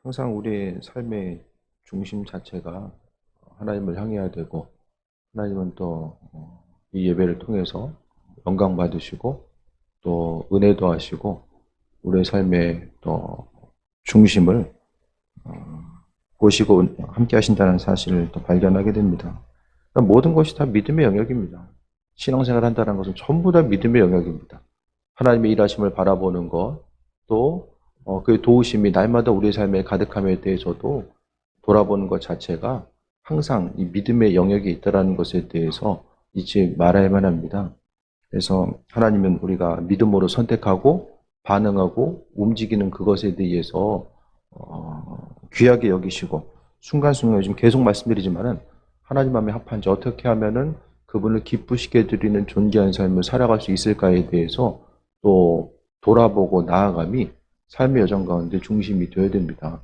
항상 우리의 삶의 중심 자체가 하나님을 향해야 되고, 하나님은 또 이 예배를 통해서 영광 받으시고 또 은혜도 하시고 우리의 삶의 또 중심을 보시고 함께 하신다는 사실을 또 발견하게 됩니다. 그러니까 모든 것이 다 믿음의 영역입니다. 신앙생활 한다는 것은 전부 다 믿음의 영역입니다. 하나님의 일하심을 바라보는 것, 또 그의 도우심이 날마다 우리의 삶에 가득함에 대해서도 돌아보는 것 자체가 항상 이 믿음의 영역에 있다는 것에 대해서 잊지 말아야만 합니다. 그래서 하나님은 우리가 믿음으로 선택하고 반응하고 움직이는 그것에 대해서 귀하게 여기시고, 순간순간 요즘 계속 말씀드리지만은 하나님 마음에 합한지 어떻게 하면은 그분을 기쁘시게 해드리는 존귀한 삶을 살아갈 수 있을까에 대해서 또 돌아보고 나아감이 삶의 여정 가운데 중심이 되어야 됩니다.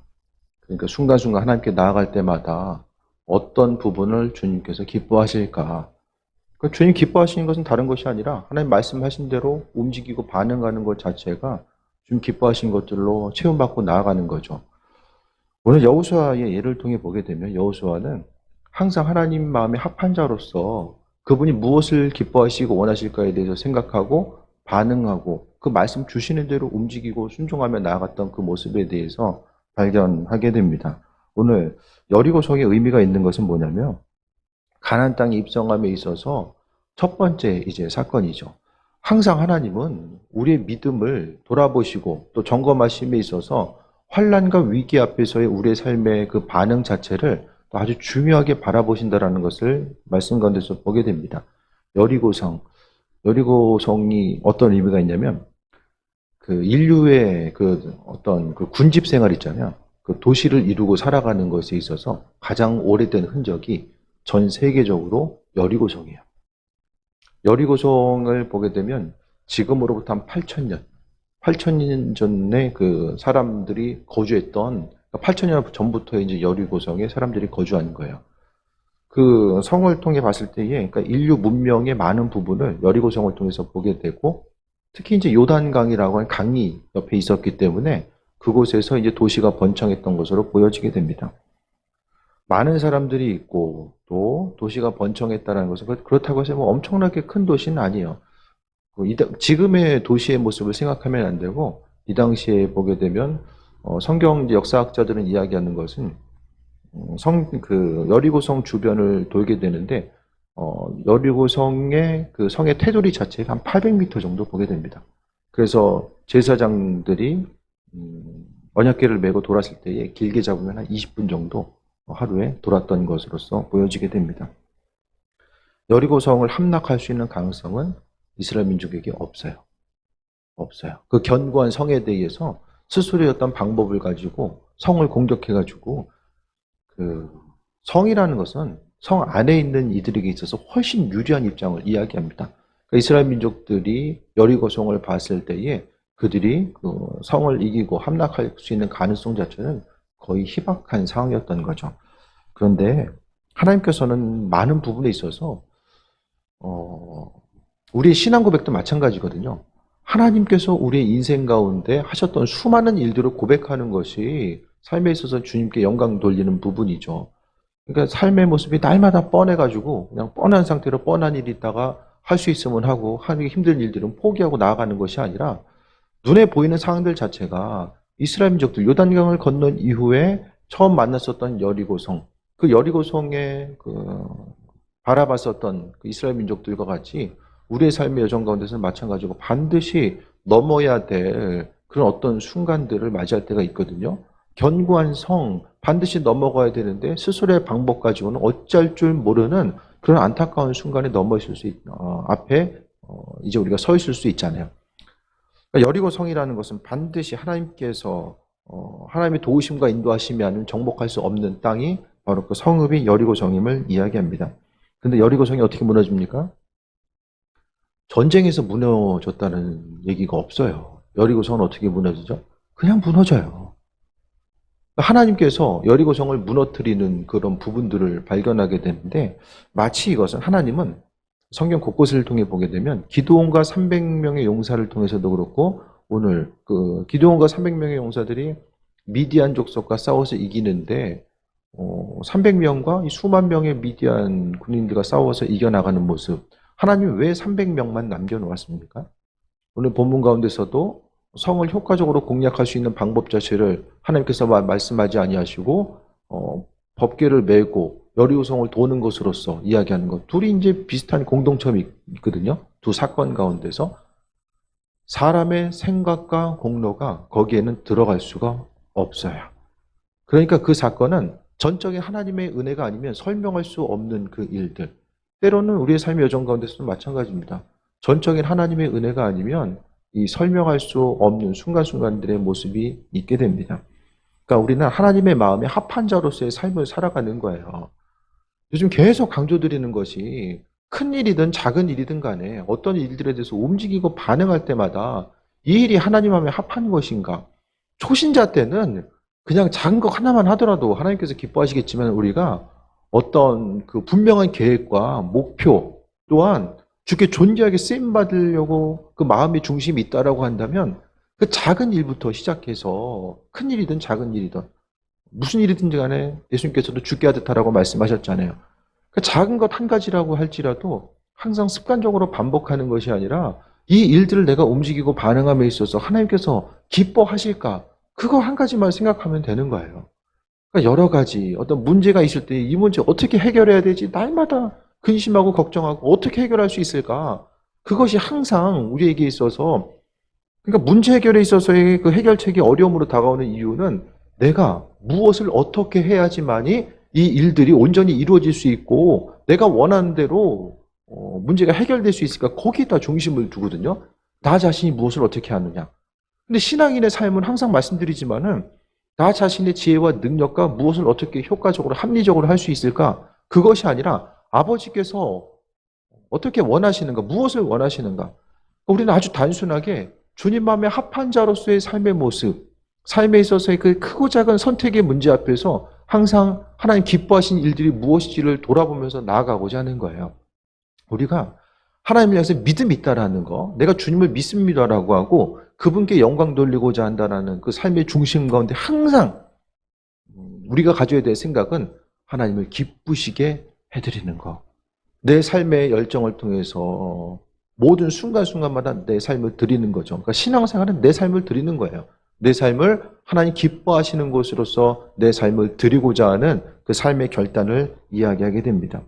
그러니까 순간순간 하나님께 나아갈 때마다 어떤 부분을 주님께서 기뻐하실까? 그러니까 주님 기뻐하시는 것은 다른 것이 아니라 하나님 말씀하신 대로 움직이고 반응하는 것 자체가 주님 기뻐하신 것들로 체험받고 나아가는 거죠. 오늘 여호수아의 예를 통해 보게 되면 여호수아는 항상 하나님 마음에 합한 자로서 그분이 무엇을 기뻐하시고 원하실까에 대해서 생각하고 반응하고 그 말씀 주시는 대로 움직이고 순종하며 나아갔던 그 모습에 대해서 발견하게 됩니다. 오늘 여리고성의 의미가 있는 것은 뭐냐면 가나안 땅에 입성함에 있어서 첫 번째 이제 사건이죠. 항상 하나님은 우리의 믿음을 돌아보시고 또 점검하심에 있어서 환난과 위기 앞에서의 우리의 삶의 그 반응 자체를 아주 중요하게 바라보신다라는 것을 말씀 가운데서 보게 됩니다. 여리고성이 어떤 의미가 있냐면 그 인류의 그 어떤 그 군집 생활 있잖아요. 그 도시를 이루고 살아가는 것에 있어서 가장 오래된 흔적이 전 세계적으로 여리고성이에요. 여리고성을 보게 되면 지금으로부터 한 8,000년 전에 그 사람들이 거주했던, 8,000년 전부터 이제 여리고성에 사람들이 거주한 거예요. 그 성을 통해 봤을 때에, 그러니까 인류 문명의 많은 부분을 여리고성을 통해서 보게 되고, 특히 이제 요단강이라고 하는 강이 옆에 있었기 때문에 그곳에서 이제 도시가 번창했던 것으로 보여지게 됩니다. 많은 사람들이 있고 또 도시가 번창했다는 것은 그렇다고 해서 뭐 엄청나게 큰 도시는 아니에요. 지금의 도시의 모습을 생각하면 안 되고 이 당시에 보게 되면 성경 역사학자들은 이야기하는 것은 그 여리고성 주변을 돌게 되는데 여리고성의 그 성의 테두리 자체가 한 800m 정도 보게 됩니다. 그래서 제사장들이 언약궤를 메고 돌았을 때에 길게 잡으면 한 20분 정도 하루에 돌았던 것으로서 보여지게 됩니다. 여리고성을 함락할 수 있는 가능성은 이스라엘 민족에게 없어요. 그 견고한 성에 대해서 스스로의 어떤 방법을 가지고 성을 공격해가지고 그 성이라는 것은 성 안에 있는 이들에게 있어서 훨씬 유리한 입장을 이야기합니다. 그러니까 이스라엘 민족들이 여리고성을 봤을 때에 그들이 그 성을 이기고 함락할 수 있는 가능성 자체는 거의 희박한 상황이었던 거죠. 그런데 하나님께서는 많은 부분에 있어서 우리의 신앙 고백도 마찬가지거든요. 하나님께서 우리의 인생 가운데 하셨던 수많은 일들을 고백하는 것이 삶에 있어서 주님께 영광 돌리는 부분이죠. 그러니까 삶의 모습이 날마다 뻔해가지고 그냥 뻔한 상태로 뻔한 일이 있다가 할 수 있으면 하고 하기 힘든 일들은 포기하고 나아가는 것이 아니라 눈에 보이는 상황들 자체가 이스라엘 민족들 요단강을 건넌 이후에 처음 만났었던 여리고성, 그 여리고성에 그 바라봤었던 그 이스라엘 민족들과 같이 우리의 삶의 여정 가운데서는 마찬가지고 반드시 넘어야 될 그런 어떤 순간들을 맞이할 때가 있거든요. 견고한 성, 반드시 넘어가야 되는데 스스로의 방법 가지고는 어찌할 줄 모르는 그런 안타까운 순간에 앞에 이제 우리가 서 있을 수 있잖아요. 그러니까 여리고성이라는 것은 반드시 하나님께서 하나님의 도우심과 인도하심이 아니면 정복할 수 없는 땅이 바로 그 성읍이 여리고성임을 이야기합니다. 근데 여리고성이 어떻게 무너집니까? 전쟁에서 무너졌다는 얘기가 없어요. 여리고성은 어떻게 무너지죠? 그냥 무너져요. 하나님께서 여리고성을 무너뜨리는 그런 부분들을 발견하게 되는데, 마치 이것은 하나님은 성경 곳곳을 통해 보게 되면 기드온과 300명의 용사를 통해서도 그렇고, 오늘 그 기드온과 300명의 용사들이 미디안 족속과 싸워서 이기는데 300명과 이 수만 명의 미디안 군인들과 싸워서 이겨나가는 모습. 하나님이 왜 300명만 남겨놓았습니까? 오늘 본문 가운데서도 성을 효과적으로 공략할 수 있는 방법 자체를 하나님께서 말씀하지 아니하시고 법궤를 메고 여리고성을 도는 것으로서 이야기하는 것. 둘이 이제 비슷한 공동점이 있거든요. 두 사건 가운데서 사람의 생각과 공로가 거기에는 들어갈 수가 없어요. 그러니까 그 사건은 전적인 하나님의 은혜가 아니면 설명할 수 없는 그 일들. 때로는 우리의 삶의 여정 가운데서도 마찬가지입니다. 전적인 하나님의 은혜가 아니면 이 설명할 수 없는 순간순간들의 모습이 있게 됩니다. 그러니까 우리는 하나님의 마음에 합한 자로서의 삶을 살아가는 거예요. 요즘 계속 강조드리는 것이 큰 일이든 작은 일이든 간에 어떤 일들에 대해서 움직이고 반응할 때마다 이 일이 하나님 마음에 합한 것인가? 초신자 때는 그냥 작은 것 하나만 하더라도 하나님께서 기뻐하시겠지만 우리가 어떤 그 분명한 계획과 목표 또한 주께 존귀하게 쓰임 받으려고 그 마음의 중심이 있다라고 한다면 그 작은 일부터 시작해서 큰 일이든 작은 일이든 무슨 일이든지 간에 예수님께서도 주께 하듯하라고 말씀하셨잖아요. 그 작은 것 한 가지라고 할지라도 항상 습관적으로 반복하는 것이 아니라 이 일들을 내가 움직이고 반응함에 있어서 하나님께서 기뻐하실까? 그거 한 가지만 생각하면 되는 거예요. 그러니까 여러 가지 어떤 문제가 있을 때 이 문제 어떻게 해결해야 되지? 날마다 근심하고 걱정하고 어떻게 해결할 수 있을까? 그것이 항상 우리에게 있어서 그러니까 문제 해결에 있어서의 그 해결책이 어려움으로 다가오는 이유는 내가 무엇을 어떻게 해야지만이 이 일들이 온전히 이루어질 수 있고 내가 원하는 대로 문제가 해결될 수 있을까? 거기에다 중심을 두거든요. 나 자신이 무엇을 어떻게 하느냐. 근데 신앙인의 삶은 항상 말씀드리지만은 나 자신의 지혜와 능력과 무엇을 어떻게 효과적으로 합리적으로 할 수 있을까? 그것이 아니라 아버지께서 어떻게 원하시는가? 무엇을 원하시는가? 우리는 아주 단순하게 주님 마음에 합한 자로서의 삶의 모습, 삶에 있어서의 그 크고 작은 선택의 문제 앞에서 항상 하나님 기뻐하신 일들이 무엇인지를 돌아보면서 나아가고자 하는 거예요. 우리가 하나님을 향해서 믿음이 있다라는 거, 내가 주님을 믿습니다라고 하고 그분께 영광 돌리고자 한다는 그 삶의 중심 가운데 항상 우리가 가져야 될 생각은 하나님을 기쁘시게 해드리는 거. 내 삶의 열정을 통해서 모든 순간순간마다 내 삶을 드리는 거죠. 그러니까 신앙생활은 내 삶을 드리는 거예요. 내 삶을 하나님 기뻐하시는 곳으로서 내 삶을 드리고자 하는 그 삶의 결단을 이야기하게 됩니다.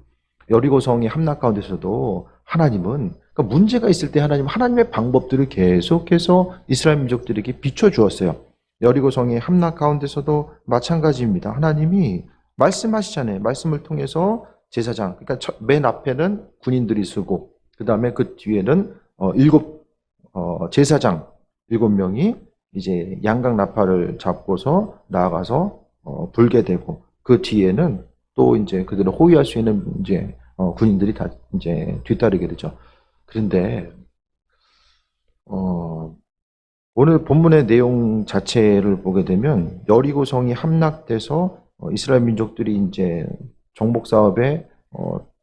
여리고성이 함락 가운데서도 하나님은 그러니까 문제가 있을 때 하나님의 방법들을 계속해서 이스라엘 민족들에게 비춰주었어요. 여리고성이 함락 가운데서도 마찬가지입니다. 하나님이 말씀하시잖아요. 말씀을 통해서 제사장, 그러니까 맨 앞에는 군인들이 서고 그 다음에 그 뒤에는 제사장 7명이 이제 양각 나팔을 잡고서 나아가서 불게 되고 그 뒤에는 또 이제 그들을 호위할 수 있는 이제 군인들이 다 이제 뒤따르게 되죠. 그런데 오늘 본문의 내용 자체를 보게 되면 여리고성이 함락돼서 이스라엘 민족들이 이제 정복 사업에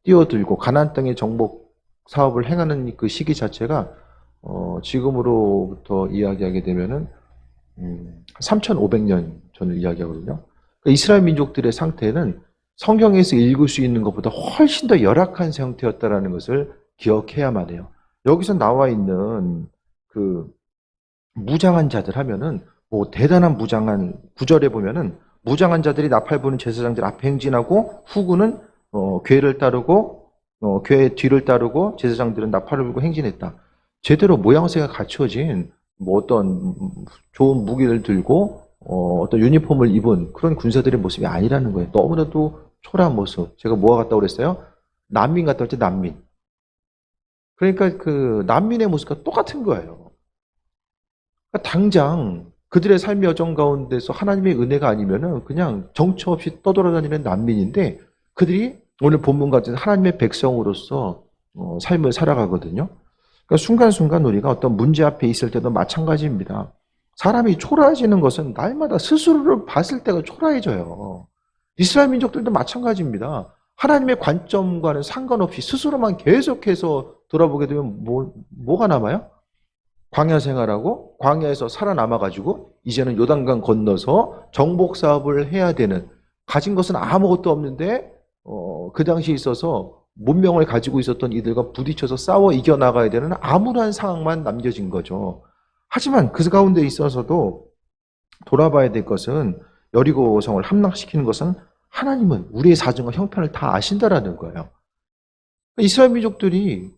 뛰어들고 가나안 땅의 정복 사업을 행하는 그 시기 자체가 지금으로부터 이야기하게 되면은 3,500년 전을 이야기하거든요. 그러니까 이스라엘 민족들의 상태는 성경에서 읽을 수 있는 것보다 훨씬 더 열악한 상태였다라는 것을 기억해야만 해요. 여기서 나와 있는 그 무장한 자들 하면은 뭐 대단한 무장한 구절에 보면은 무장한 자들이 나팔 부는 제사장들 앞에 행진하고 후군은 궤를 따르고 궤 뒤를 따르고 제사장들은 나팔을 불고 행진했다. 제대로 모양새가 갖춰진 뭐 어떤 좋은 무기를 들고 어떤 유니폼을 입은 그런 군사들의 모습이 아니라는 거예요. 너무나도 초라한 모습. 제가 뭐가 같다고 그랬어요? 난민 같다고 했죠, 난민. 그러니까 그 난민의 모습과 똑같은 거예요. 그러니까 당장 그들의 삶의 여정 가운데서 하나님의 은혜가 아니면은 그냥 정처 없이 떠돌아다니는 난민인데 그들이 오늘 본문 같은 하나님의 백성으로서 삶을 살아가거든요. 그러니까 순간순간 우리가 어떤 문제 앞에 있을 때도 마찬가지입니다. 사람이 초라해지는 것은 날마다 스스로를 봤을 때가 초라해져요. 이스라엘 민족들도 마찬가지입니다. 하나님의 관점과는 상관없이 스스로만 계속해서 돌아보게 되면 뭐가 남아요? 광야 생활하고 광야에서 살아남아가지고 이제는 요단강 건너서 정복 사업을 해야 되는, 가진 것은 아무것도 없는데 그 당시에 있어서 문명을 가지고 있었던 이들과 부딪혀서 싸워 이겨나가야 되는 암울한 상황만 남겨진 거죠. 하지만 그 가운데 있어서도 돌아봐야 될 것은, 여리고성을 함락시키는 것은 하나님은 우리의 사정과 형편을 다 아신다라는 거예요. 이스라엘 민족들이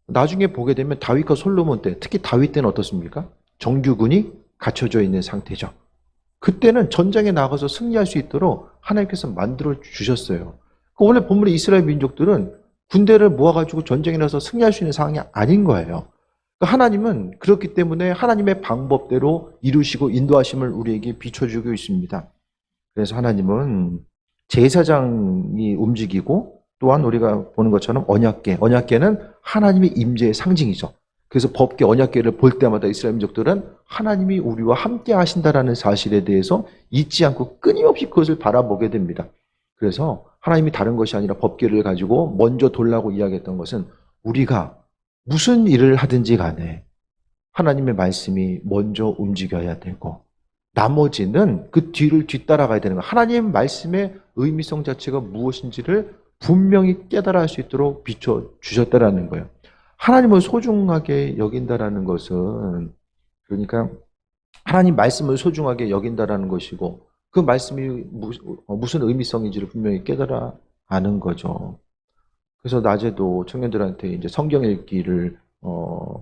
나중에 보게 되면 다윗과 솔로몬 때, 특히 다윗 때는 어떻습니까? 정규군이 갖춰져 있는 상태죠. 그때는 전장에 나가서 승리할 수 있도록 하나님께서 만들어 주셨어요. 오늘 본문의 이스라엘 민족들은 군대를 모아가지고 전쟁에 나서 승리할 수 있는 상황이 아닌 거예요. 하나님은 그렇기 때문에 하나님의 방법대로 이루시고 인도하심을 우리에게 비춰주고 있습니다. 그래서 하나님은 제사장이 움직이고, 또한 우리가 보는 것처럼 언약궤는 하나님의 임재의 상징이죠. 그래서 법궤, 언약궤를 볼 때마다 이스라엘 민족들은 하나님이 우리와 함께 하신다라는 사실에 대해서 잊지 않고 끊임없이 그것을 바라보게 됩니다. 그래서 하나님이 다른 것이 아니라 법궤를 가지고 먼저 돌라고 이야기했던 것은, 우리가 무슨 일을 하든지 간에 하나님의 말씀이 먼저 움직여야 되고, 나머지는 그 뒤를 뒤따라가야 되는 거예요. 하나님 말씀의 의미성 자체가 무엇인지를 분명히 깨달아 할 수 있도록 비춰주셨다라는 거예요. 하나님을 소중하게 여긴다라는 것은, 그러니까 하나님 말씀을 소중하게 여긴다라는 것이고, 그 말씀이 무슨 의미성인지를 분명히 깨달아 아는 거죠. 그래서 낮에도 청년들한테 이제 성경 읽기를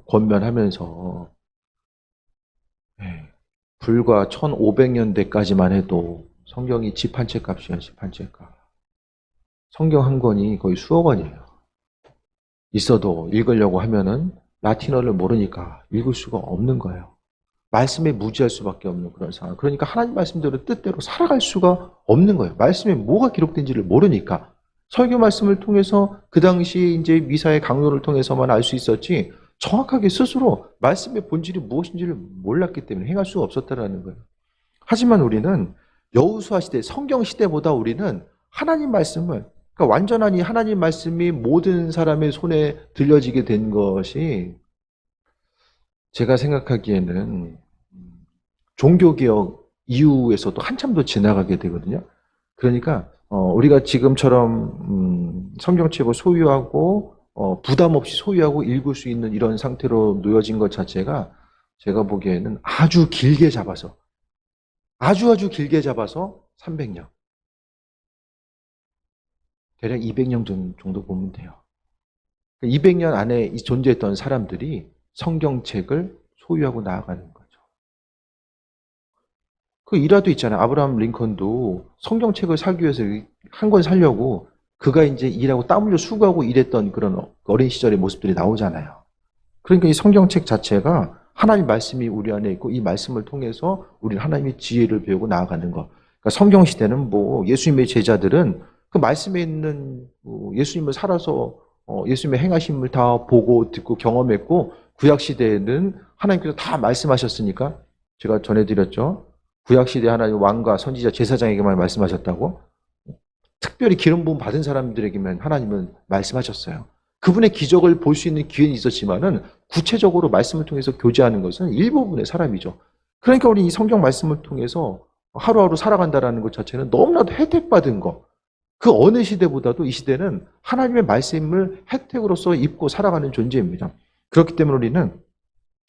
권면하면서, 불과 1500년대까지만 해도 성경이 집 한 채 값이야, 집 한 채 값. 성경 한 권이 거의 수억 원이에요. 있어도 읽으려고 하면은 라틴어를 모르니까 읽을 수가 없는 거예요. 말씀에 무지할 수밖에 없는 그런 상황. 그러니까 하나님 말씀대로 뜻대로 살아갈 수가 없는 거예요. 말씀에 뭐가 기록된지를 모르니까. 설교 말씀을 통해서 그 당시 이제 미사의 강요를 통해서만 알 수 있었지, 정확하게 스스로 말씀의 본질이 무엇인지를 몰랐기 때문에 행할 수가 없었다라는 거예요. 하지만 우리는 여호수아 시대, 성경 시대보다 우리는 하나님 말씀을, 그러니까 완전한 이 하나님 말씀이 모든 사람의 손에 들려지게 된 것이, 제가 생각하기에는 종교개혁 이후에서도 한참 더 지나가게 되거든요. 그러니까 우리가 지금처럼 성경책을 소유하고 부담 없이 소유하고 읽을 수 있는 이런 상태로 놓여진 것 자체가, 제가 보기에는 아주 길게 잡아서, 아주 길게 잡아서 300년, 대략 200년 정도 보면 돼요. 200년 안에 존재했던 사람들이 성경책을 소유하고 나아가는 거죠. 그 일화도 있잖아요. 아브라함 링컨도 성경책을 사기 위해서 한 권 사려고 그가 이제 일하고 땀 흘려 수고하고 일했던 그런 어린 시절의 모습들이 나오잖아요. 그러니까 이 성경책 자체가 하나님 말씀이 우리 안에 있고, 이 말씀을 통해서 우리는 하나님의 지혜를 배우고 나아가는 것. 그러니까 성경 시대는 뭐 예수님의 제자들은 그 말씀에 있는 예수님을 살아서 예수님의 행하심을 다 보고 듣고 경험했고, 구약 시대에는 하나님께서 다 말씀하셨으니까, 제가 전해드렸죠. 구약 시대 하나님 왕과 선지자 제사장에게만 말씀하셨다고. 특별히 기름 부음 받은 사람들에게만 하나님은 말씀하셨어요. 그분의 기적을 볼 수 있는 기회는 있었지만은 구체적으로 말씀을 통해서 교제하는 것은 일부분의 사람이죠. 그러니까 우리 이 성경 말씀을 통해서 하루하루 살아간다라는 것 자체는 너무나도 혜택받은 거. 그 어느 시대보다도 이 시대는 하나님의 말씀을 혜택으로서 입고 살아가는 존재입니다. 그렇기 때문에 우리는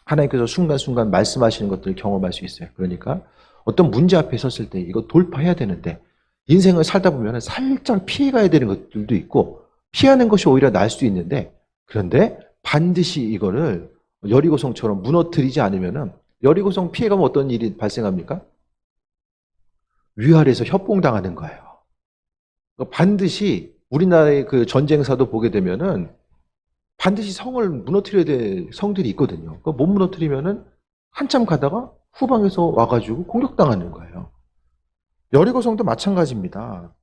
하나님께서 순간순간 말씀하시는 것들을 경험할 수 있어요. 그러니까 어떤 문제 앞에 섰을 때 이거 돌파해야 되는데, 인생을 살다 보면 살짝 피해가야 되는 것들도 있고, 피하는 것이 오히려 나을 수도 있는데, 그런데 반드시 이거를 여리고성처럼 무너뜨리지 않으면, 여리고성 피해가면 어떤 일이 발생합니까? 위아래에서 협공당하는 거예요. 반드시 우리나라의 그 전쟁사도 보게 되면은 반드시 성을 무너뜨려야 될 성들이 있거든요. 못 무너뜨리면은 한참 가다가 후방에서 와가지고 공격당하는 거예요. 여리고성도 마찬가지입니다.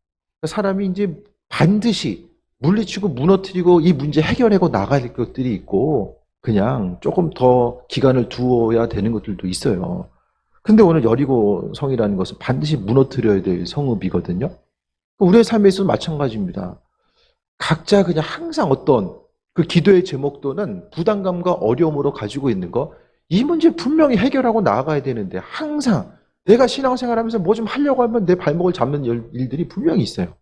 사람이 이제 반드시 물리치고 무너뜨리고 이 문제 해결하고 나갈 것들이 있고, 그냥 조금 더 기간을 두어야 되는 것들도 있어요. 근데 오늘 여리고성이라는 것은 반드시 무너뜨려야 될 성읍이거든요. 우리의 삶에 있어도 마찬가지입니다. 각자 그냥 항상 어떤 그 기도의 제목도는 부담감과 어려움으로 가지고 있는 거, 이 문제 분명히 해결하고 나아가야 되는데, 항상 내가 신앙생활하면서 뭐 좀 하려고 하면 내 발목을 잡는 일들이 분명히 있어요.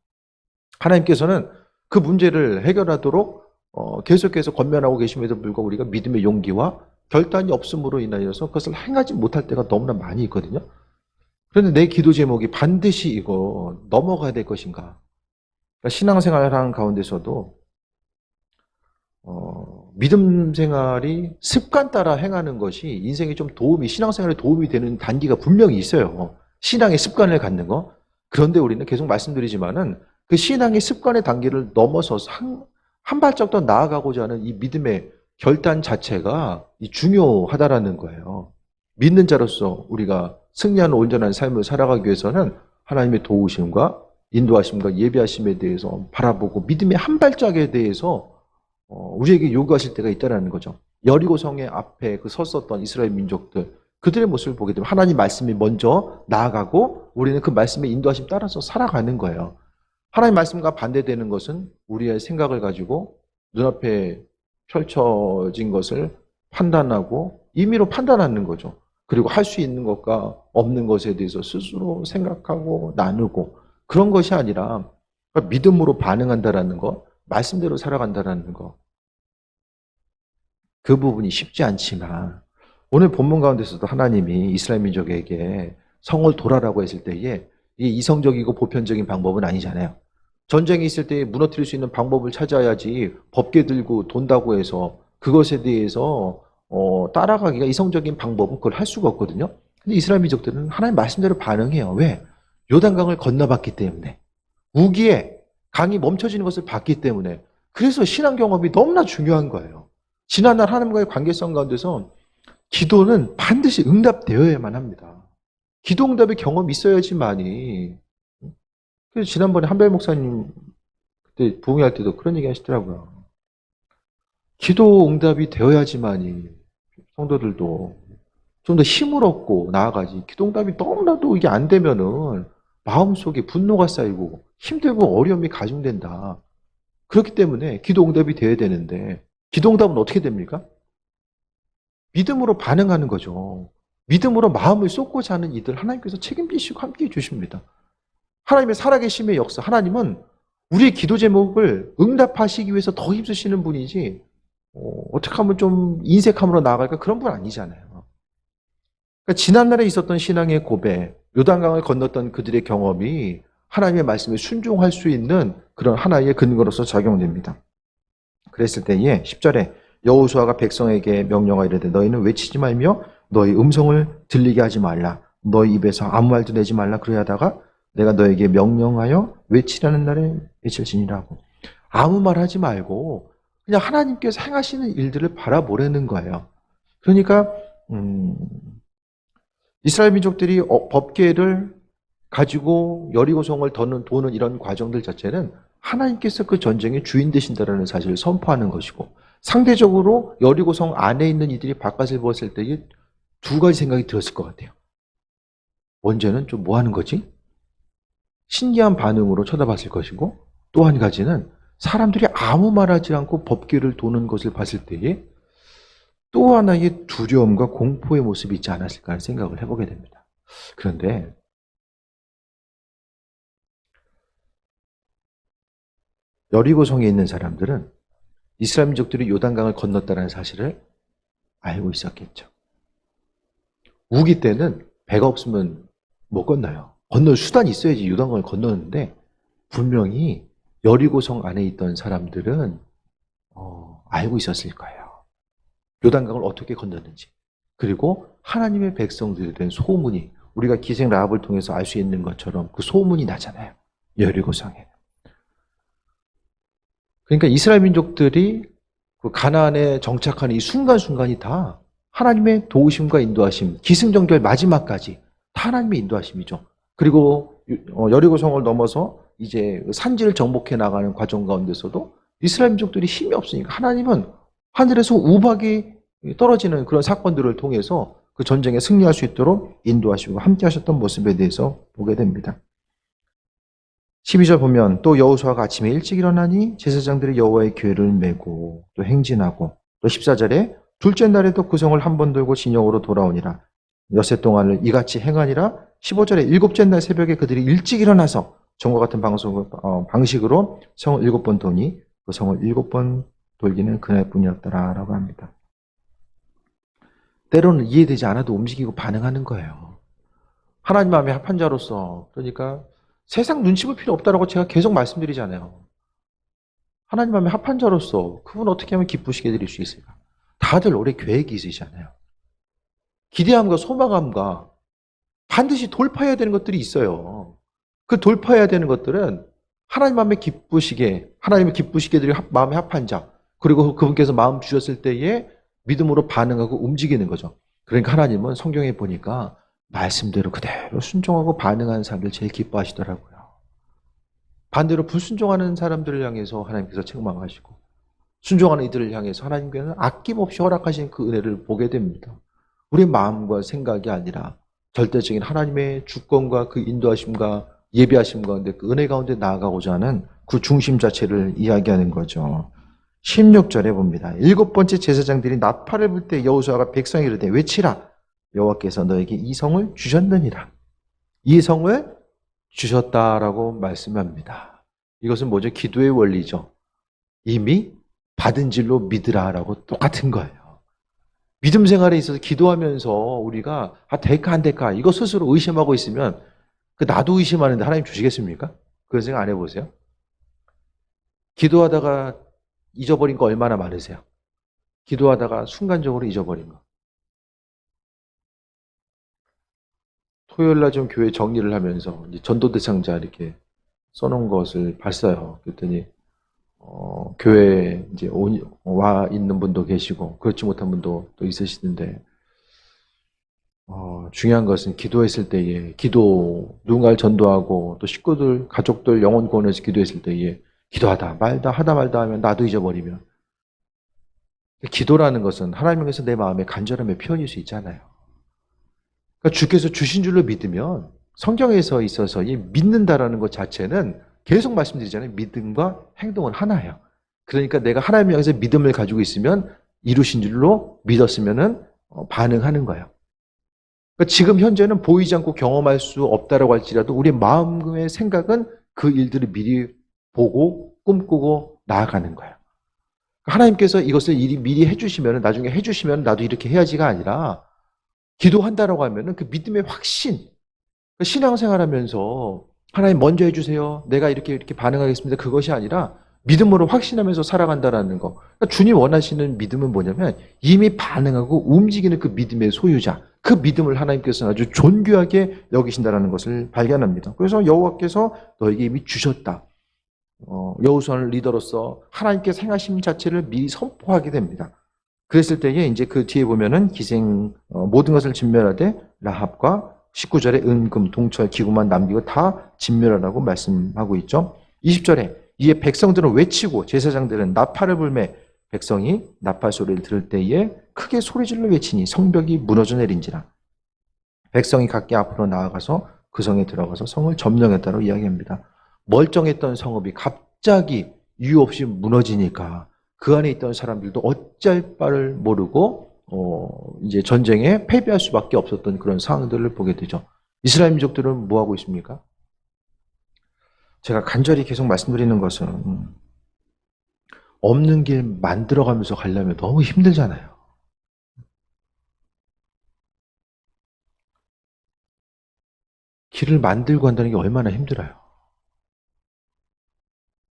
하나님께서는 그 문제를 해결하도록 계속해서 권면하고 계심에도 불구하고 우리가 믿음의 용기와 결단이 없음으로 인하여서 그것을 행하지 못할 때가 너무나 많이 있거든요. 그런데 내 기도 제목이 반드시 이거 넘어가야 될 것인가. 그러니까 신앙생활을 하는 가운데서도 믿음 생활이 습관 따라 행하는 것이 인생에 좀 신앙생활에 도움이 되는 단계가 분명히 있어요. 신앙의 습관을 갖는 거. 그런데 우리는 계속 말씀드리지만은 그 신앙의 습관의 단계를 넘어서서 한 발짝 더 나아가고자 하는 이 믿음의 결단 자체가 중요하다라는 거예요. 믿는 자로서 우리가 승리하는 온전한 삶을 살아가기 위해서는 하나님의 도우심과 인도하심과 예비하심에 대해서 바라보고 믿음의 한 발짝에 대해서 우리에게 요구하실 때가 있다는 거죠. 여리고성의 앞에 섰었던 이스라엘 민족들, 그들의 모습을 보게 되면 하나님 말씀이 먼저 나아가고 우리는 그 말씀의 인도하심 따라서 살아가는 거예요. 하나님 말씀과 반대되는 것은 우리의 생각을 가지고 눈앞에 펼쳐진 것을 판단하고 임의로 판단하는 거죠. 그리고 할 수 있는 것과 없는 것에 대해서 스스로 생각하고 나누고 그런 것이 아니라 믿음으로 반응한다라는 것, 말씀대로 살아간다라는 것. 그 부분이 쉽지 않지만 오늘 본문 가운데서도 하나님이 이스라엘 민족에게 성을 돌아라고 했을 때에 이게 이성적이고 보편적인 방법은 아니잖아요. 전쟁이 있을 때 무너뜨릴 수 있는 방법을 찾아야지 법궤 들고 돈다고 해서 그것에 대해서 따라가기가 이성적인 방법은 그걸 할 수가 없거든요. 근데 이스라엘 민족들은 하나님 말씀대로 반응해요. 왜? 요단강을 건너봤기 때문에. 우기에 강이 멈춰지는 것을 봤기 때문에. 그래서 신앙 경험이 너무나 중요한 거예요. 지난날 하나님과의 관계성 가운데서 기도는 반드시 응답되어야만 합니다. 기도 응답의 경험이 있어야지만이. 그래서 지난번에 한별 목사님 그때 부흥회할 때도 그런 얘기 하시더라고요. 기도 응답이 되어야지만이 성도들도 좀 더 힘을 얻고 나아가지. 기도 응답이 너무나도 이게 안 되면은 마음속에 분노가 쌓이고 힘들고 어려움이 가중된다. 그렇기 때문에 기도 응답이 돼야 되는데 기도 응답은 어떻게 됩니까? 믿음으로 반응하는 거죠. 믿음으로 마음을 쏟고자 하는 이들 하나님께서 책임지시고 함께해 주십니다. 하나님의 살아계심의 역사, 하나님은 우리의 기도 제목을 응답하시기 위해서 더 힘쓰시는 분이지 어떻게 하면 좀 인색함으로 나아갈까 그런 분 아니잖아요. 그러니까 지난날에 있었던 신앙의 고백, 요단강을 건넜던 그들의 경험이 하나님의 말씀에 순종할 수 있는 그런 하나의 근거로서 작용됩니다. 그랬을 때에 10절에 여호수아가 백성에게 명령하여 이르되 너희는 외치지 말며 너희 음성을 들리게 하지 말라. 너희 입에서 아무 말도 내지 말라. 그러하다가 내가 너에게 명령하여 외치라는 날에 외칠지니라고. 아무 말 하지 말고 그냥 하나님께서 행하시는 일들을 바라보라는 거예요. 그러니까 이스라엘 민족들이 법궤를 가지고 여리고성을 도는 이런 과정들 자체는 하나님께서 그 전쟁의 주인 되신다라는 사실을 선포하는 것이고 상대적으로 여리고성 안에 있는 이들이 바깥을 보았을 때에 두 가지 생각이 들었을 것 같아요. 먼저는 좀 뭐 하는 거지? 신기한 반응으로 쳐다봤을 것이고 또 한 가지는 사람들이 아무 말하지 않고 법궤를 도는 것을 봤을 때에 또 하나의 두려움과 공포의 모습이 있지 않았을까 하는 생각을 해보게 됩니다. 그런데 여리고성에 있는 사람들은 이스라엘 민족들이 요단강을 건넜다는 사실을 알고 있었겠죠. 우기 때는 배가 없으면 못 건너요. 건널 수단이 있어야지 요단강을 건너는데 분명히 여리고성 안에 있던 사람들은 알고 있었을 거예요. 요단강을 어떻게 건넜는지. 그리고 하나님의 백성들에 대한 소문이 우리가 기생 라합을 통해서 알 수 있는 것처럼 그 소문이 나잖아요. 여리고성에. 그러니까 이스라엘 민족들이 그 가나안에 정착하는 이 순간순간이 다 하나님의 도우심과 인도하심, 기승전결 마지막까지 다 하나님의 인도하심이죠. 그리고 여리고성을 넘어서 이제 산지를 정복해 나가는 과정 가운데서도 이스라엘 민족들이 힘이 없으니까 하나님은 하늘에서 우박이 떨어지는 그런 사건들을 통해서 그 전쟁에 승리할 수 있도록 인도하시고 함께 하셨던 모습에 대해서 보게 됩니다. 12절 보면 또 여호수아가 아침에 일찍 일어나니 제사장들이 여호와의 궤를 메고 또 행진하고 또 14절에 둘째 날에도 그 성을 한 번 돌고 진영으로 돌아오니라. 엿새 동안을 이같이 행하니라. 15절에 일곱째 날 새벽에 그들이 일찍 일어나서 전과 같은 방식으로 성을 7번 도니 그 성을 7번 돌기는 그날뿐이었더라라고 합니다. 때로는 이해되지 않아도 움직이고 반응하는 거예요. 하나님 마음에 합한 자로서, 그러니까 세상 눈치 볼 필요 없다라고 제가 계속 말씀드리잖아요. 하나님 마음에 합한 자로서 그분 어떻게 하면 기쁘시게 해드릴 수 있을까? 다들 올해 계획이 있으시잖아요. 기대함과 소망함과 반드시 돌파해야 되는 것들이 있어요. 그 돌파해야 되는 것들은 하나님 마음에 기쁘시게, 하나님을 기쁘시게 해드릴 마음에 합한 자, 그리고 그분께서 마음 주셨을 때에 믿음으로 반응하고 움직이는 거죠. 그러니까 하나님은 성경에 보니까 말씀대로 그대로 순종하고 반응하는 사람들 제일 기뻐하시더라고요. 반대로 불순종하는 사람들을 향해서 하나님께서 책망하시고 순종하는 이들을 향해서 하나님께서는 아낌없이 허락하신 그 은혜를 보게 됩니다. 우리의 마음과 생각이 아니라 절대적인 하나님의 주권과 그 인도하심과 예비하심 가운데 그 은혜 가운데 나아가고자 하는 그 중심 자체를 이야기하는 거죠. 16절에 봅니다. 7번째 제사장들이 나팔을 불 때 여호수아가 백성에 이르되 외치라 여호와께서 너에게 이 성을 주셨느니라. 이 성을 주셨다라고 말씀합니다. 이것은 뭐죠? 기도의 원리죠. 이미 받은 줄로 믿으라라고 똑같은 거예요. 믿음 생활에 있어서 기도하면서 우리가 될까 안 될까 이거 스스로 의심하고 있으면 나도 의심하는데 하나님 주시겠습니까? 그런 생각 안 해보세요? 기도하다가 잊어버린 거 얼마나 많으세요? 기도하다가 순간적으로 잊어버린 거. 토요일날 좀 교회 정리를 하면서 전도 대상자 이렇게 써놓은 것을 봤어요. 그랬더니 교회에 이제 와 있는 분도 계시고 그렇지 못한 분도 또 있으시는데 중요한 것은 기도했을 때에 누군가를 전도하고 또 식구들, 가족들 영혼 구원해서 기도했을 때에 기도하다 말다 하다 말다 하면 나도 잊어버리면 기도라는 것은 하나님께서 내 마음에 간절함에 표현일 수 있잖아요. 그러니까 주께서 주신 줄로 믿으면 성경에서 있어서 이 믿는다라는 것 자체는 계속 말씀드리잖아요. 믿음과 행동은 하나예요. 그러니까 내가 하나님을 향해서 믿음을 가지고 있으면 이루신 줄로 믿었으면은 반응하는 거예요. 그러니까 지금 현재는 보이지 않고 경험할 수 없다라고 할지라도 우리 마음의 생각은 그 일들을 미리 보고 꿈꾸고 나아가는 거예요. 하나님께서 이것을 미리 해주시면 나중에 해주시면 나도 이렇게 해야지가 아니라 기도한다라고 하면은 그 믿음의 확신, 신앙생활하면서 하나님 먼저 해주세요. 내가 이렇게 반응하겠습니다. 그것이 아니라 믿음으로 확신하면서 살아간다라는 거. 그러니까 주님 원하시는 믿음은 뭐냐면 이미 반응하고 움직이는 그 믿음의 소유자, 그 믿음을 하나님께서는 아주 존귀하게 여기신다라는 것을 발견합니다. 그래서 여호와께서 너에게 이미 주셨다. 여호수아는 리더로서 하나님께서 행하심 자체를 미리 선포하게 됩니다. 그랬을 때에 이제 그 뒤에 보면은 모든 것을 진멸하되 라합과 19절에 은금, 동철, 기구만 남기고 다 진멸하라고 말씀하고 있죠. 20절에 이에 백성들은 외치고 제사장들은 나팔을 불매 백성이 나팔 소리를 들을 때에 크게 소리질러 외치니 성벽이 무너져 내린지라. 백성이 각기 앞으로 나아가서 그 성에 들어가서 성을 점령했다고 이야기합니다. 멀쩡했던 성읍이 갑자기 이유 없이 무너지니까 그 안에 있던 사람들도 어찌할 바를 모르고 이제 전쟁에 패배할 수밖에 없었던 그런 상황들을 보게 되죠. 이스라엘 민족들은 뭐 하고 있습니까? 제가 간절히 계속 말씀드리는 것은 없는 길 만들어가면서 가려면 너무 힘들잖아요. 길을 만들고 한다는 게 얼마나 힘들어요.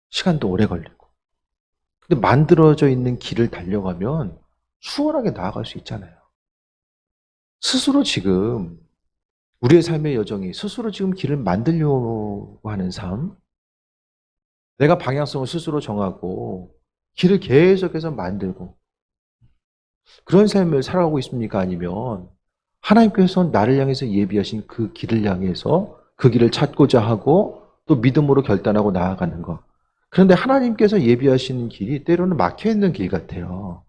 시간도 오래 걸리고. 근데 만들어져 있는 길을 달려가면 수월하게 나아갈 수 있잖아요. 스스로 지금 우리의 삶의 여정이 스스로 지금 길을 만들려고 하는 삶, 내가 방향성을 스스로 정하고 길을 계속해서 만들고 그런 삶을 살아가고 있습니까? 아니면 하나님께서 나를 향해서 예비하신 그 길을 향해서 그 길을 찾고자 하고 또 믿음으로 결단하고 나아가는 것. 그런데 하나님께서 예비하시는 길이 때로는 막혀있는 길 같아요.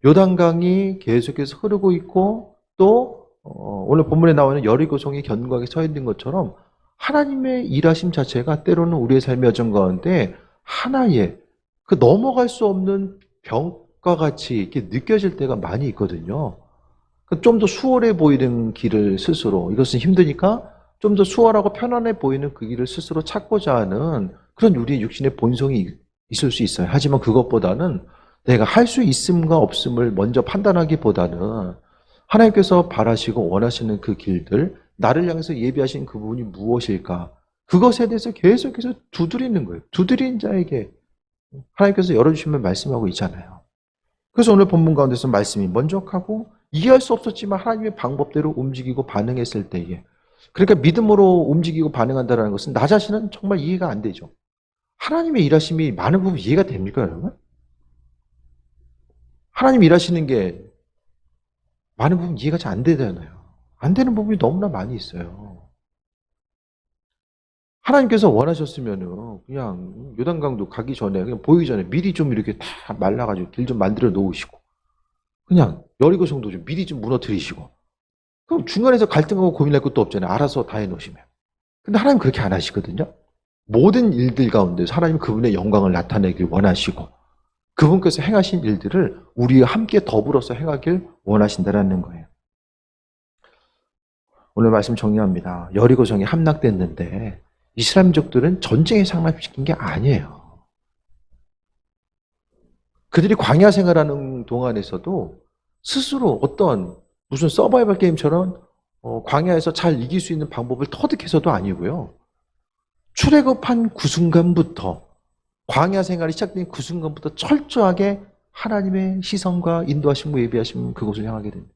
요단강이 계속해서 흐르고 있고 또 오늘 본문에 나오는 여리고성이 견고하게 서 있는 것처럼 하나님의 일하심 자체가 때로는 우리의 삶의 여정 가운데 하나의 그 넘어갈 수 없는 벽과 같이 이렇게 느껴질 때가 많이 있거든요. 좀 더 수월해 보이는 길을 스스로 이것은 힘드니까 좀 더 수월하고 편안해 보이는 그 길을 스스로 찾고자 하는 그런 우리의 육신의 본성이 있을 수 있어요. 하지만 그것보다는 내가 할 수 있음과 없음을 먼저 판단하기보다는 하나님께서 바라시고 원하시는 그 길들, 나를 향해서 예비하신 그 부분이 무엇일까? 그것에 대해서 계속해서 두드리는 거예요. 두드린 자에게 하나님께서 열어주시면 말씀하고 있잖아요. 그래서 오늘 본문 가운데서 말씀이 먼저하고 이해할 수 없었지만 하나님의 방법대로 움직이고 반응했을 때에, 그러니까 믿음으로 움직이고 반응한다는 것은 나 자신은 정말 이해가 안 되죠. 하나님의 일하심이 많은 부분 이해가 됩니까, 여러분? 하나님 일하시는 게 많은 부분 이해가 잘 안 되잖아요. 안 되는 부분이 너무나 많이 있어요. 하나님께서 원하셨으면은 그냥 요단강도 가기 전에, 그냥 보이기 전에 미리 좀 이렇게 다 말라가지고 길 좀 만들어 놓으시고, 그냥 여리고성도 좀 미리 좀 무너뜨리시고, 그럼 중간에서 갈등하고 고민할 것도 없잖아요. 알아서 다 해놓으시면. 근데 하나님 그렇게 안 하시거든요. 모든 일들 가운데 하나님 그분의 영광을 나타내길 원하시고, 그분께서 행하신 일들을 우리와 함께 더불어서 행하길 원하신다라는 거예요. 오늘 말씀 정리합니다. 여리고성이 함락됐는데 이스라엘 민족들은 전쟁에 상납시킨 게 아니에요. 그들이 광야 생활하는 동안에서도 스스로 어떤 무슨 서바이벌 게임처럼 광야에서 잘 이길 수 있는 방법을 터득해서도 아니고요. 출애굽한 그 순간부터, 광야 생활이 시작된 그 순간부터 철저하게 하나님의 시선과 인도하심과 예비하심 그곳을 향하게 됩니다.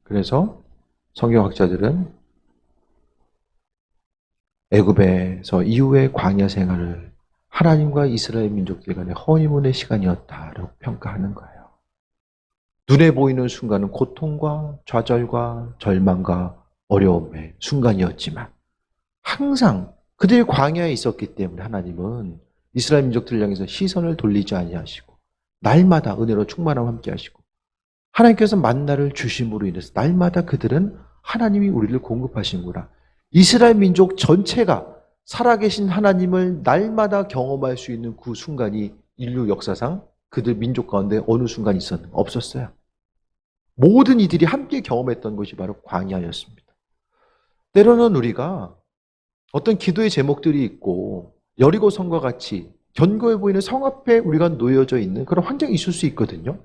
그래서 성경학자들은 애굽에서 이후의 광야 생활을 하나님과 이스라엘 민족들 간의 허니문의 시간이었다라고 평가하는 거예요. 눈에 보이는 순간은 고통과 좌절과 절망과 어려움의 순간이었지만 항상 그들이 광야에 있었기 때문에 하나님은 이스라엘 민족들을 향해서 시선을 돌리지 아니하시고 날마다 은혜로 충만함 함께 하시고, 하나님께서 만나를 주심으로 인해서 날마다 그들은 하나님이 우리를 공급하시는구나, 이스라엘 민족 전체가 살아계신 하나님을 날마다 경험할 수 있는 그 순간이 인류 역사상 그들 민족 가운데 어느 순간 있었는가? 없었어요. 모든 이들이 함께 경험했던 것이 바로 광야였습니다. 때로는 우리가 어떤 기도의 제목들이 있고 여리고성과 같이 견고해 보이는 성 앞에 우리가 놓여져 있는 그런 환경이 있을 수 있거든요.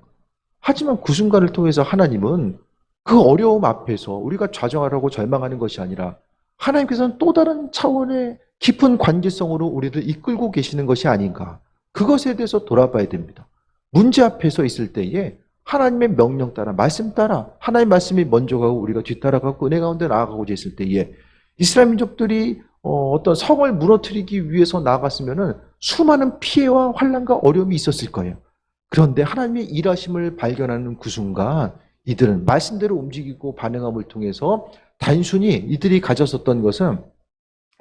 하지만 그 순간을 통해서 하나님은 그 어려움 앞에서 우리가 좌절하고 절망하는 것이 아니라 하나님께서는 또 다른 차원의 깊은 관계성으로 우리를 이끌고 계시는 것이 아닌가, 그것에 대해서 돌아봐야 됩니다. 문제 앞에서 있을 때에 하나님의 명령 따라, 말씀 따라, 하나님의 말씀이 먼저 가고 우리가 뒤따라가고 은혜 가운데 나아가고자 했을 때에 이스라엘 민족들이 어떤 성을 무너뜨리기 위해서 나아갔으면 수많은 피해와 환난과 어려움이 있었을 거예요. 그런데 하나님의 일하심을 발견하는 그 순간 이들은 말씀대로 움직이고 반응함을 통해서 단순히 이들이 가졌었던 것은,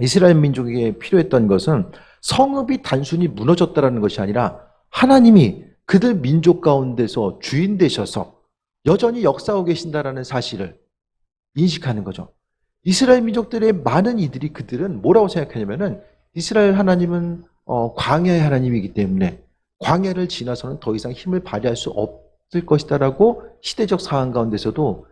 이스라엘 민족에게 필요했던 것은 성읍이 단순히 무너졌다는 것이 아니라 하나님이 그들 민족 가운데서 주인 되셔서 여전히 역사하고 계신다는 사실을 인식하는 거죠. 이스라엘 민족들의 많은 이들이, 그들은 뭐라고 생각하냐면은 이스라엘 하나님은 광야의 하나님이기 때문에 광야를 지나서는 더 이상 힘을 발휘할 수 없을 것이다라고 시대적 상황 가운데서도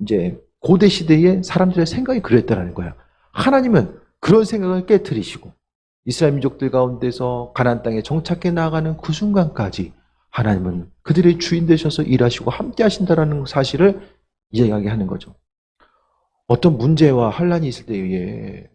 이제 고대 시대의 사람들의 생각이 그랬다는 거예요. 하나님은 그런 생각을 깨트리시고 이스라엘 민족들 가운데서 가나안 땅에 정착해 나아가는 그 순간까지 하나님은 그들의 주인 되셔서 일하시고 함께 하신다라는 사실을 이야기하는 거죠. 어떤 문제와 환란이 있을 때에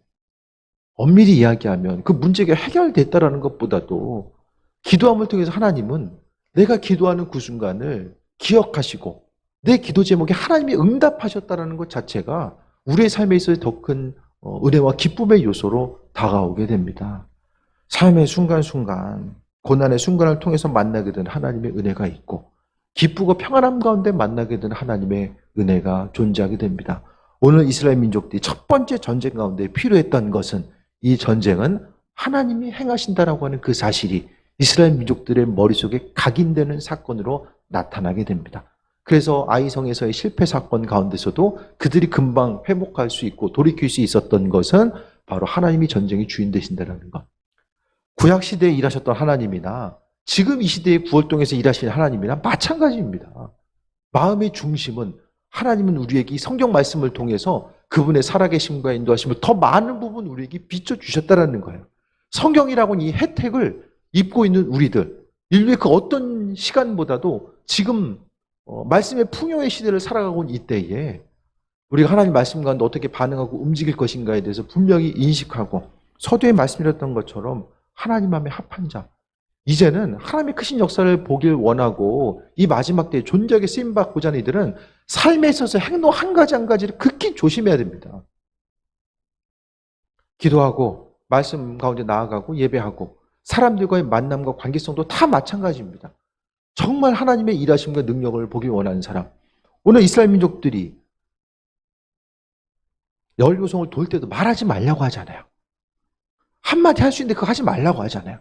엄밀히 이야기하면 그 문제가 해결됐다라는 것보다도 기도함을 통해서 하나님은 내가 기도하는 그 순간을 기억하시고 내 기도 제목에 하나님이 응답하셨다는 것 자체가 우리의 삶에 있어서 더 큰 은혜와 기쁨의 요소로 다가오게 됩니다. 삶의 순간순간, 고난의 순간을 통해서 만나게 된 하나님의 은혜가 있고 기쁘고 평안함 가운데 만나게 된 하나님의 은혜가 존재하게 됩니다. 오늘 이스라엘 민족들이 첫 번째 전쟁 가운데 필요했던 것은, 이 전쟁은 하나님이 행하신다라고 하는 그 사실이 이스라엘 민족들의 머릿속에 각인되는 사건으로 나타나게 됩니다. 그래서 아이성에서의 실패 사건 가운데서도 그들이 금방 회복할 수 있고 돌이킬 수 있었던 것은 바로 하나님이 전쟁의 주인 되신다는 것. 구약시대에 일하셨던 하나님이나 지금 이 시대의 구월동에서 일하시는 하나님이나 마찬가지입니다. 마음의 중심은 하나님은 우리에게 이 성경 말씀을 통해서 그분의 살아계심과 인도하심을 더 많은 부분 우리에게 비춰주셨다는 거예요. 성경이라고는 이 혜택을 입고 있는 우리들, 인류의 그 어떤 시간보다도 지금 말씀의 풍요의 시대를 살아가고 있는 이때에 우리가 하나님 말씀 가운데 어떻게 반응하고 움직일 것인가에 대해서 분명히 인식하고 서두에 말씀드렸던 것처럼 하나님 마음에 합한 자, 이제는 하나님의 크신 역사를 보길 원하고 이 마지막 때에 존재하게 쓰임받고자 하는 이들은 삶에 있어서 행동 한 가지 한 가지를 극히 조심해야 됩니다. 기도하고 말씀 가운데 나아가고 예배하고 사람들과의 만남과 관계성도 다 마찬가지입니다. 정말 하나님의 일하심과 능력을 보길 원하는 사람. 오늘 이스라엘 민족들이 여리고성을 돌 때도 말하지 말라고 하잖아요. 한마디 할 수 있는데 그거 하지 말라고 하잖아요.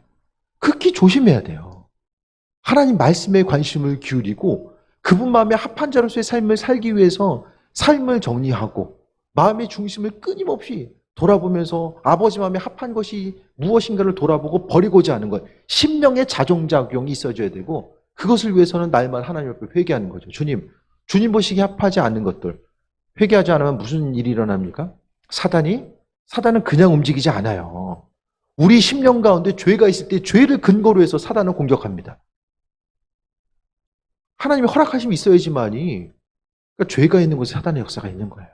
극히 조심해야 돼요. 하나님 말씀에 관심을 기울이고 그분 마음에 합한 자로서의 삶을 살기 위해서 삶을 정리하고 마음의 중심을 끊임없이 돌아보면서 아버지 마음에 합한 것이 무엇인가를 돌아보고 버리고자 하는 것. 심령의 자정작용이 있어줘야 되고 그것을 위해서는 날마다 하나님 앞에 회개하는 거죠. 주님 보시기에 합하지 않는 것들. 회개하지 않으면 무슨 일이 일어납니까? 사단은 그냥 움직이지 않아요. 우리 심령 가운데 죄가 있을 때 죄를 근거로 해서 사단을 공격합니다. 하나님의 허락하심이 있어야지만이 그러니까 죄가 있는 곳에 사단의 역사가 있는 거예요.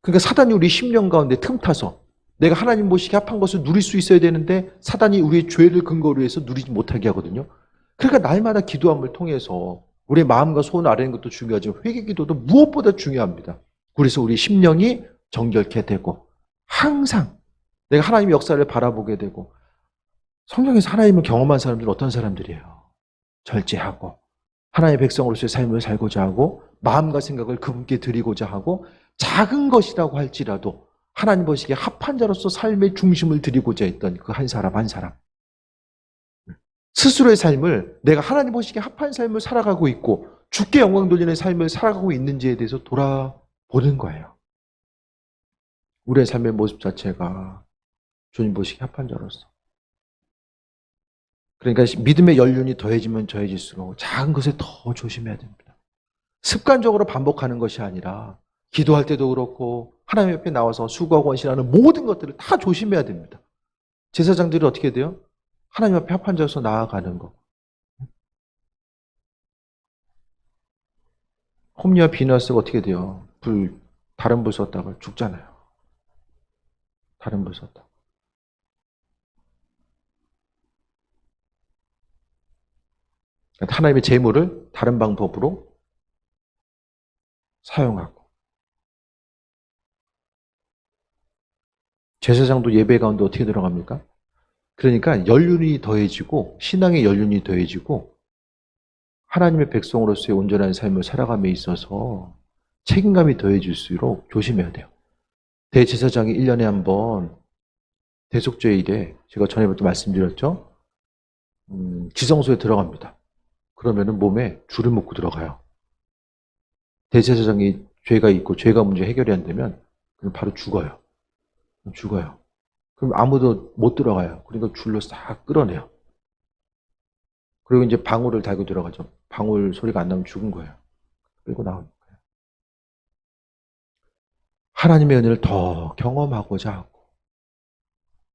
그러니까 사단이 우리 심령 가운데 틈타서 내가 하나님 보시기에 합한 것을 누릴 수 있어야 되는데 사단이 우리의 죄를 근거로 해서 누리지 못하게 하거든요. 그러니까 날마다 기도함을 통해서 우리의 마음과 소원을 아뢰는 것도 중요하지만 회개 기도도 무엇보다 중요합니다. 그래서 우리 심령이 정결케 되고 항상 내가 하나님의 역사를 바라보게 되고 성경에서 하나님을 경험한 사람들은 어떤 사람들이에요? 절제하고 하나님의 백성으로서의 삶을 살고자 하고 마음과 생각을 그분께 드리고자 하고 작은 것이라고 할지라도 하나님 보시기에 합한 자로서 삶의 중심을 드리고자 했던 그 한 사람 한 사람. 스스로의 삶을 내가 하나님 보시기에 합한 삶을 살아가고 있고 주께 영광 돌리는 삶을 살아가고 있는지에 대해서 돌아보는 거예요. 우리의 삶의 모습 자체가 주님 보시기에 합한 자로서. 그러니까 믿음의 연륜이 더해지면 더해질수록 작은 것에 더 조심해야 됩니다. 습관적으로 반복하는 것이 아니라 기도할 때도 그렇고 하나님 옆에 나와서 수고하고 헌신하는 모든 것들을 다 조심해야 됩니다. 제사장들이 어떻게 돼요? 하나님 앞에 합한 자로서 나아가는 거. 홈리와 비너스가 어떻게 돼요? 다른 불 썼다가 죽잖아요. 다른 불 썼다. 하나님의 재물을 다른 방법으로 사용하고 제사장도 예배 가운데 어떻게 들어갑니까? 그러니까 연륜이 더해지고 신앙의 연륜이 더해지고 하나님의 백성으로서의 온전한 삶을 살아감에 있어서 책임감이 더해질수록 조심해야 돼요. 대제사장이 1년에 한 번 대속죄일에 제가 전에부터 말씀드렸죠. 지성소에 들어갑니다. 그러면은 몸에 줄을 묶고 들어가요. 대제사장이 죄가 있고 죄가 문제 해결이 안 되면 그럼 바로 죽어요. 그럼 아무도 못 들어가요. 그러니까 줄로 싹 끌어내요. 그리고 이제 방울을 달고 들어가죠. 방울 소리가 안 나면 죽은 거예요. 그리고 나오는 거예요. 하나님의 은혜를 더 경험하고자 하고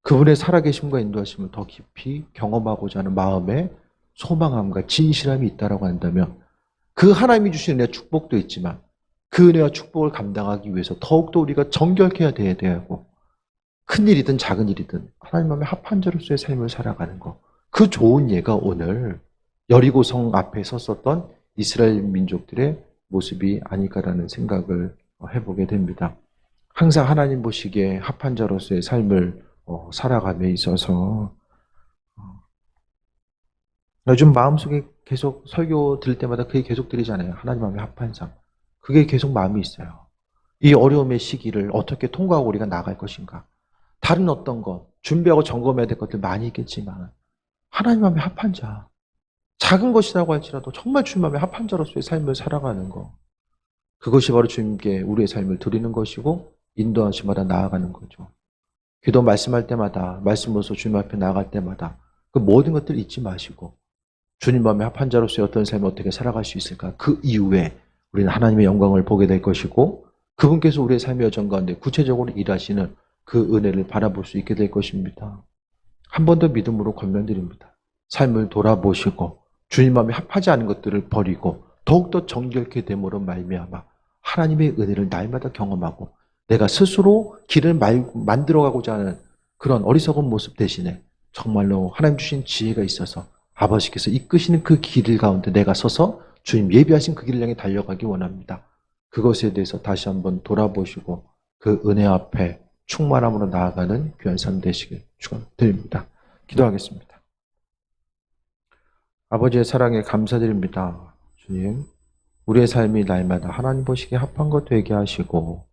그분의 살아계심과 인도하심을 더 깊이 경험하고자 하는 마음에 소망함과 진실함이 있다라고 한다면 그 하나님이 주신 은혜와 축복도 있지만 그 은혜와 축복을 감당하기 위해서 더욱더 우리가 정결해야 돼야 되고 큰 일이든 작은 일이든 하나님 마음에 합한 자로서의 삶을 살아가는 것. 그 좋은 예가 오늘 여리고성 앞에 섰었던 이스라엘 민족들의 모습이 아닐까라는 생각을 해보게 됩니다. 항상 하나님 보시기에 합한 자로서의 삶을 살아감에 있어서 요즘 마음속에 계속 설교 들을 때마다 그게 계속 들리잖아요. 하나님 마음에 합한 삶. 그게 계속 마음이 있어요. 이 어려움의 시기를 어떻게 통과하고 우리가 나갈 것인가. 다른 어떤 것, 준비하고 점검해야 될 것들 많이 있겠지만 하나님 마음에 합한 자, 작은 것이라고 할지라도 정말 주님 마음에 합한 자로서의 삶을 살아가는 것. 그것이 바로 주님께 우리의 삶을 드리는 것이고 인도하심마다 나아가는 거죠. 기도 말씀할 때마다 말씀으로서 주님 앞에 나아갈 때마다 그 모든 것들 잊지 마시고 주님 마음에 합한 자로서의 어떤 삶을 어떻게 살아갈 수 있을까? 그 이후에 우리는 하나님의 영광을 보게 될 것이고 그분께서 우리의 삶의 여정 가운데 구체적으로 일하시는 그 은혜를 바라볼 수 있게 될 것입니다. 한 번 더 믿음으로 권면드립니다. 삶을 돌아보시고 주님 마음에 합하지 않은 것들을 버리고 더욱더 정결케 됨으로 말미암아 하나님의 은혜를 날마다 경험하고 내가 스스로 길을 만들어가고자 하는 그런 어리석은 모습 대신에 정말로 하나님 주신 지혜가 있어서 아버지께서 이끄시는 그 길 가운데 내가 서서 주님 예비하신 그 길을 향해 달려가기 원합니다. 그것에 대해서 다시 한번 돌아보시고 그 은혜 앞에 충만함으로 나아가는 귀한 삶 되시길 축원드립니다. 기도하겠습니다. 아버지의 사랑에 감사드립니다. 주님, 우리의 삶이 날마다 하나님 보시기에 합한 것 되게 하시고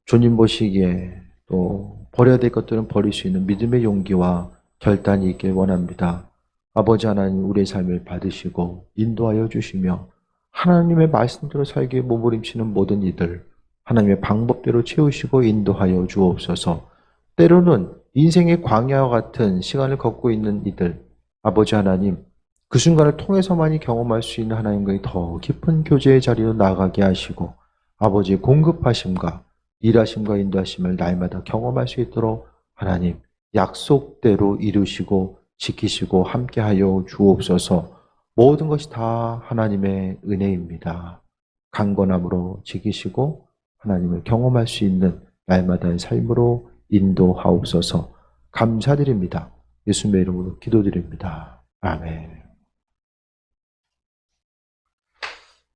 주님 보시기에 또 버려야 될 것들은 버릴 수 있는 믿음의 용기와 결단이 있길 원합니다. 아버지 하나님 우리의 삶을 받으시고 인도하여 주시며 하나님의 말씀대로 살기에 몸부림치는 모든 이들 하나님의 방법대로 채우시고 인도하여 주옵소서. 때로는 인생의 광야와 같은 시간을 걷고 있는 이들 아버지 하나님 그 순간을 통해서만이 경험할 수 있는 하나님과의 더 깊은 교제의 자리로 나아가게 하시고 아버지의 공급하심과 일하심과 인도하심을 날마다 경험할 수 있도록 하나님 약속대로 이루시고 지키시고 함께하여 주옵소서. 모든 것이 다 하나님의 은혜입니다. 강건함으로 지키시고 하나님을 경험할 수 있는 날마다의 삶으로 인도하옵소서. 감사드립니다. 예수님의 이름으로 기도드립니다. 아멘.